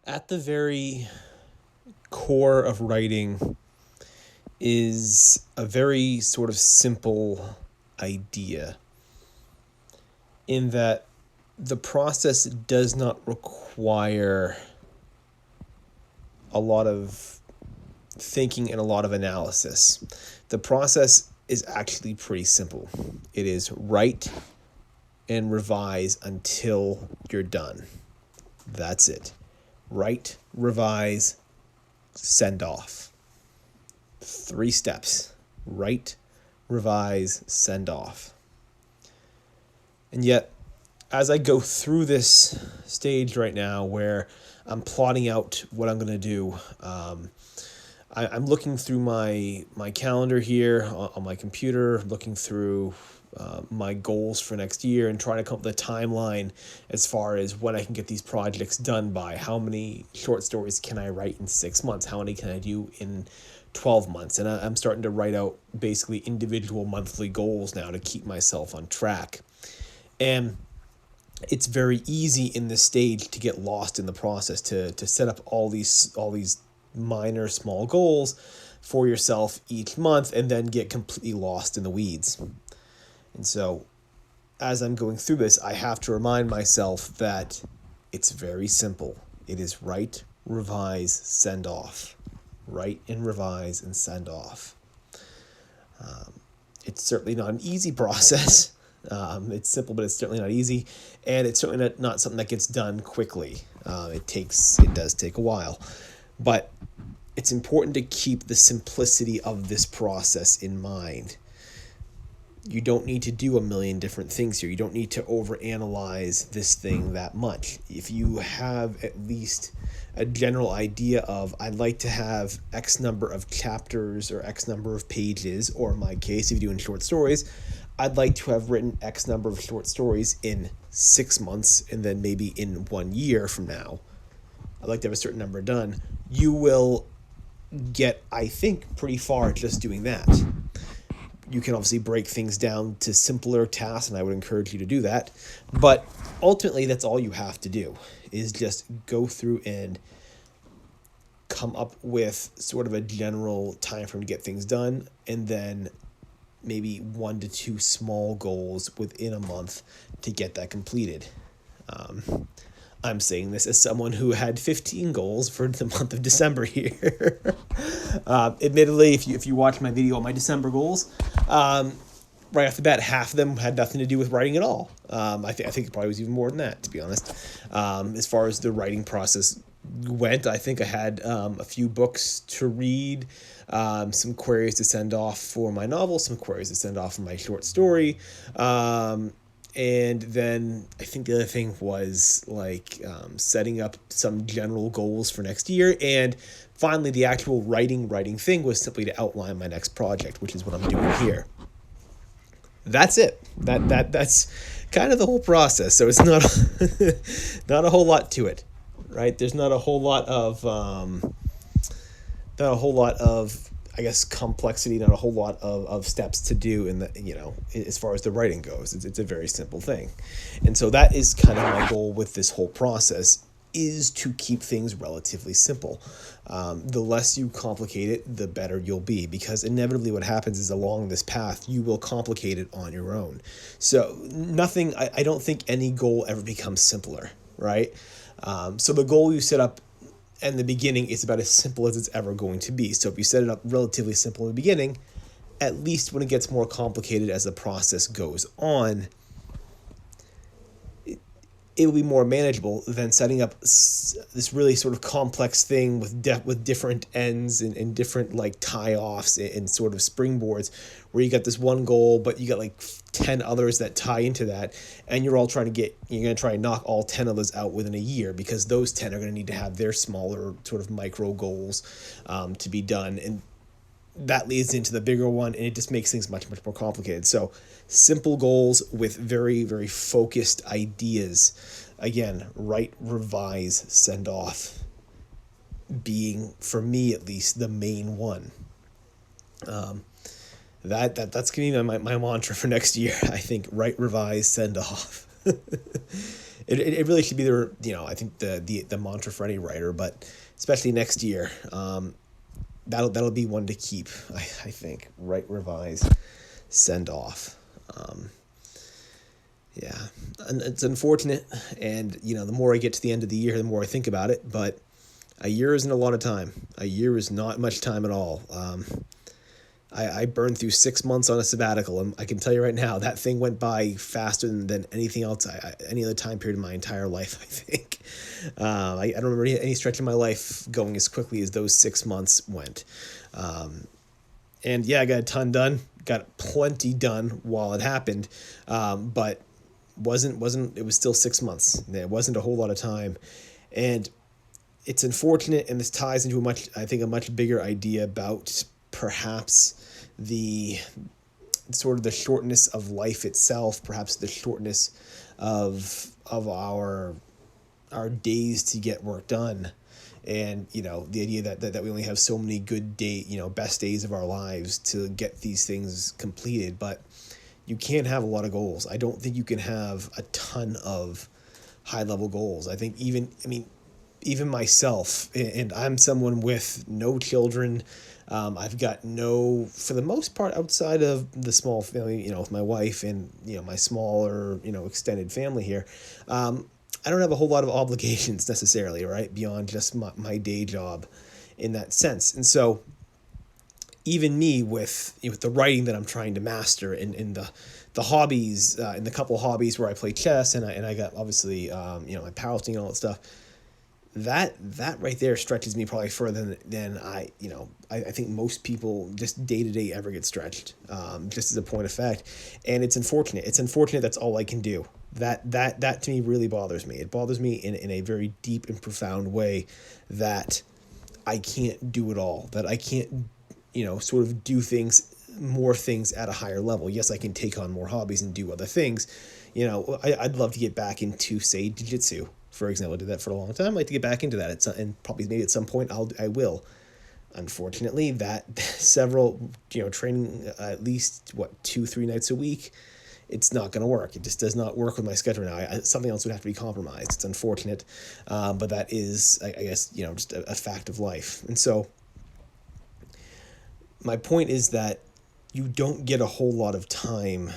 At the very core of writing is a very sort of simple idea in that the process does not require a lot of thinking and a lot of analysis. The process is actually pretty simple. It is write and revise until you're done. That's it. Write, revise, send off. 3 steps. Write, revise, send off. And yet, as I go through this stage right now where I'm plotting out what I'm going to do, I'm looking through my calendar here on my computer, looking through my goals for next year and trying to come up with a timeline as far as when I can get these projects done by. How many short stories can I write in 6 months? How many can I do in 12 months? And I'm starting to write out basically individual monthly goals now to keep myself on track. And it's very easy in this stage to get lost in the process, to set up all these minor small goals for yourself each month and then get completely lost in the weeds. And so as I'm going through this, I have to remind myself that it's very simple. It is write, revise, send off. Write and revise and send off. It's certainly not an easy process. It's simple, but it's certainly not easy, and it's certainly not something that gets done quickly. It does take a while, but it's important to keep the simplicity of this process in mind. You don't need to do a million different things here. You don't need to overanalyze this thing that much. If you have at least a general idea of, I'd like to have X number of chapters or X number of pages, or in my case, if you're doing short stories, I'd like to have written X number of short stories in 6 months, and then maybe in 1 year from now, I'd like to have a certain number done. You will get, I think, pretty far just doing that. You can obviously break things down to simpler tasks, and I would encourage you to do that. But ultimately, that's all you have to do, is just go through and come up with sort of a general time frame to get things done, and then maybe 1 to 2 small goals within a month to get that completed. I'm saying this as someone who had 15 goals for the month of December here. Admittedly, if you watch my video on my December goals, right off the bat, half of them had nothing to do with writing at all. I think it probably was even more than that, to be honest. As far as the writing process went, I think I had a few books to read, some queries to send off for my novel, some queries to send off for my short story. And then I think the other thing was setting up some general goals for next year. And finally, the actual writing thing was simply to outline my next project, which is what I'm doing here. That's it. That's kind of the whole process. So it's not not a whole lot to it, right? There's not a whole lot of I guess complexity, not a whole lot of steps to do in the, as far as the writing goes. It's a very simple thing. And so that is kind of my goal with this whole process, is to keep things relatively simple. The less you complicate it, the better you'll be, because inevitably what happens is along this path, you will complicate it on your own. So I don't think any goal ever becomes simpler, right? So the goal you set up in the beginning is about as simple as it's ever going to be. So if you set it up relatively simple in the beginning, at least when it gets more complicated as the process goes on, it will be more manageable than setting up this really sort of complex thing with different ends and different tie-offs and sort of springboards, where you got this one goal, but you got 10 others that tie into that, and you're going to try and knock all 10 of those out within a year, because those 10 are going to need to have their smaller sort of micro goals to be done. And that leads into the bigger one, and it just makes things much, much more complicated. So simple goals with very, very focused ideas. Again, write, revise, send off being, for me at least, the main one. That's going to be my mantra for next year. I think write, revise, send off. it really should be I think the mantra for any writer, but especially next year, that'll be one to keep. I think write, revise, send off. Yeah, and it's unfortunate, and the more I get to the end of the year, the more I think about it. But a year isn't a lot of time. A year is not much time at all. I burned through 6 months on a sabbatical, and I can tell you right now that thing went by faster than anything else, any other time period in my entire life. I think I don't remember any stretch of my life going as quickly as those 6 months went. And yeah, I got a ton done, got plenty done while it happened, but wasn't it was still 6 months. It wasn't a whole lot of time, and it's unfortunate, and this ties into a much bigger idea about perhaps the sort of the shortness of life itself, perhaps the shortness of our days to get work done, and the idea that we only have so many good best days of our lives to get these things completed. But you can't have a lot of goals. I don't think you can have a ton of high level goals. I think even myself, and I'm someone with no children. I've got for the most part, outside of the small family, with my wife and, my smaller, extended family here, I don't have a whole lot of obligations necessarily, right? Beyond just my day job in that sense. And so even me with the writing that I'm trying to master and the hobbies, and the couple hobbies where I play chess and I got obviously, my powerlifting and all that stuff, that right there stretches me probably further than I think most people just day to day ever get stretched, just as a point of fact. And it's unfortunate. That's all I can do. That to me really bothers me. It bothers me in a very deep and profound way that I can't do it all, that I can't, sort of do more things at a higher level. Yes, I can take on more hobbies and do other things. I'd love to get back into, say, jiu-jitsu, for example. I did that for a long time. I'd like to get back into that, and probably maybe at some point I will. Unfortunately, that several, training at least 2-3 nights a week, it's not going to work. It just does not work with my schedule now. Something else would have to be compromised. It's unfortunate, but that is, I guess, just a fact of life. And so my point is that you don't get a whole lot of time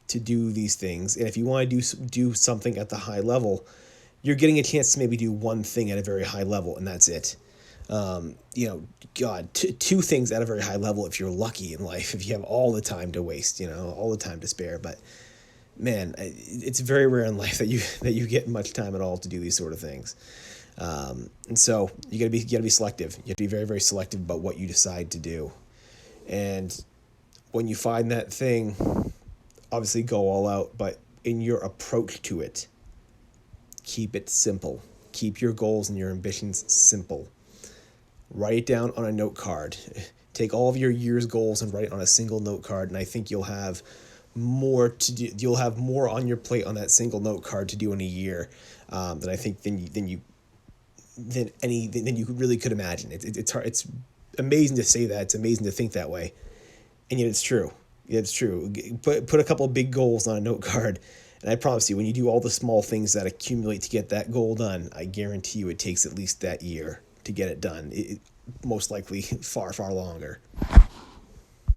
to do these things. And if you want to do something at the high level, you're getting a chance to maybe do one thing at a very high level, and that's it. Two things at a very high level if you're lucky in life, if you have all the time to waste, all the time to spare. But man, it's very rare in life that you get much time at all to do these sort of things. And so you gotta be selective. You have to be very, very selective about what you decide to do. And when you find that thing, obviously go all out, but in your approach to it, keep it simple. Keep your goals and your ambitions simple. Write it down on a note card. Take all of your year's goals and write it on a single note card, and I think you'll have more to do. You'll have more on your plate on that single note card to do in a year, than I think than you really could imagine. It's hard. It's amazing to say that. It's amazing to think that way, and yet it's true. It's true. Put a couple of big goals on a note card, and I promise you, when you do all the small things that accumulate to get that goal done, I guarantee you it takes at least that year to get it done. It most likely far, far longer.